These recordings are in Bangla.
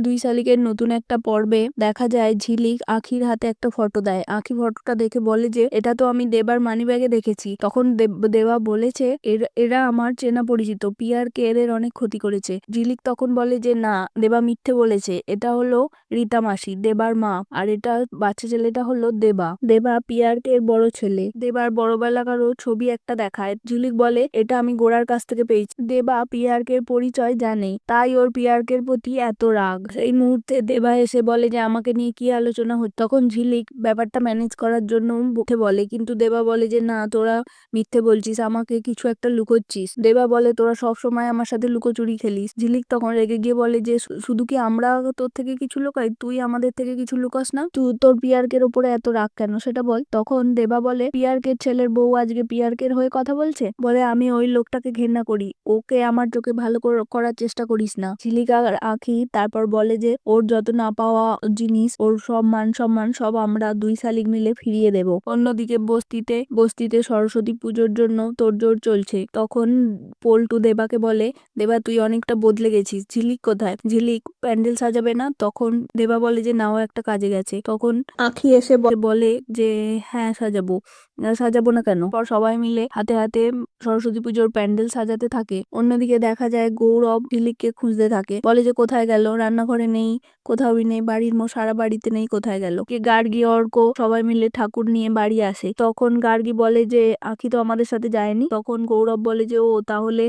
দুই শালিকের নতুন একটা পর্বে দেখা যায় ঝিলিক আখির হাতে একটা ফটো দেয়। আখি ফটোটা দেখে বলে যে এটা তো আমি দেবার মানিব্যাগে দেখেছি। তখন দেবা বলেছে এরা আমার চেনা পরিচিত, পিয়ারকে এদের অনেক ক্ষতি করেছে। ঝিলিক তখন বলে যে না, দেবা মিথ্যে বলেছে, এটা হলো রীতা মাসি, দেবার মা, আর এটা বাচ্চা ছেলেটা হলো দেবা। দেবা পিয়ারকে বড় ছেলে। দেবার বড়বেলাকারও ছবি একটা দেখায়। ঝিলিক বলে এটা আমি গোড়ার কাছ থেকে পেয়েছি। দেবা পিয়ারকের পরিচয় জানে, তাই ওর পিয়ারকের প্রতি এত রাগ। সেই মুহূর্তে দেবা এসে বলে যে আমাকে নিয়ে কি আলোচনা হচ্ছে। তখন ঝিলিক ব্যাপারটা ম্যানেজ করার জন্য মুখে বলে, কিন্তু দেবা বলে যে না, তোরা মিথ্যে বলছিস, আমাকে কিছু একটা লুকোচ্ছিস। দেবা বলে তোরা সব সময় আমার সাথে লুকোচুরি খেলিস। ঝিলিক তখন রেগে গিয়ে বলে যে শুধু কি আমরা তোর থেকে কিছু লুকাই, তুই আমাদের থেকে কিছু লুকাস না? তুই তোর পিয়ারকের ওপরে এত রাগ কেন সেটা বল। তখন দেবা বলে পিয়ারকের ছেলের বউ আজকে পিয়ারকের হয়ে কথা বলছে, বলে আমি ওই লোকটাকে ঘৃণা করি, ওকে আমার চোখে ভালো করার চেষ্টা করিস না। ঝিলিকা আর আখি তারপর বলে যে ওর যত না পাওয়া জিনিস, ওর সব মান সম্মান সব আমরা দুই শালিক মিলে ফিরিয়ে দেব। অন্যদিকে বস্তিতে সরস্বতী পুজোর জন্য তোড়জোড় চলছে। তখন পল্টু দেবাকে বলে, দেবা তুই অনেকটা বদলে গেছিস, ঝিলিক কোথায়? ঝিলিক প্যান্ডেল সাজাবে না? তখন দেবা বলে যে নাও একটা কাজে গেছে। তখন আখি এসে বলে যে হ্যাঁ সাজাবো না কেন। পর সবাই মিলে হাতে হাতে সরস্বতী পুজোর প্যান্ডেল সাজাতে থাকে। অন্যদিকে দেখা যায় গৌরব ঝিলিককে খুঁজতে থাকে, বলে যে কোথায় গেল, রান্নাঘরে নেই, কোথাওই নেই, বাড়ির সারা বাড়িতে নেই, কোথায় গেল। গার্গী অর্ক সবাই মিলে ঠাকুর নিয়ে বাড়ি আসে। তখন গার্গী বলে যে আখি তো আমাদের সাথে যায়নি। তখন গৌরব বলে যে ও তাহলে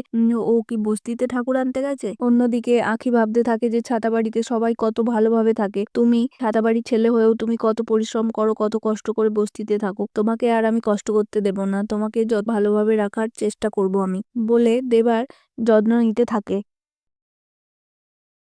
ও কি বস্তিতে ঠাকুর আনতে গেছে। অন্যদিকে আখি ভাবতে থাকে যে ছাতাবাড়িতে সবাই কত ভালোভাবে থাকে, তুমি ছাতাবাড়ির ছেলে হয়েও তুমি কত পরিশ্রম করো, কত কষ্ট করে বস্তিতে থাকো, তোমাকে আর আমি কষ্ট করতে দেব না, তোমাকে ভালোভাবে রাখার চেষ্টা করব আমি, বলে দেবার যত্ন নিতে থাকে।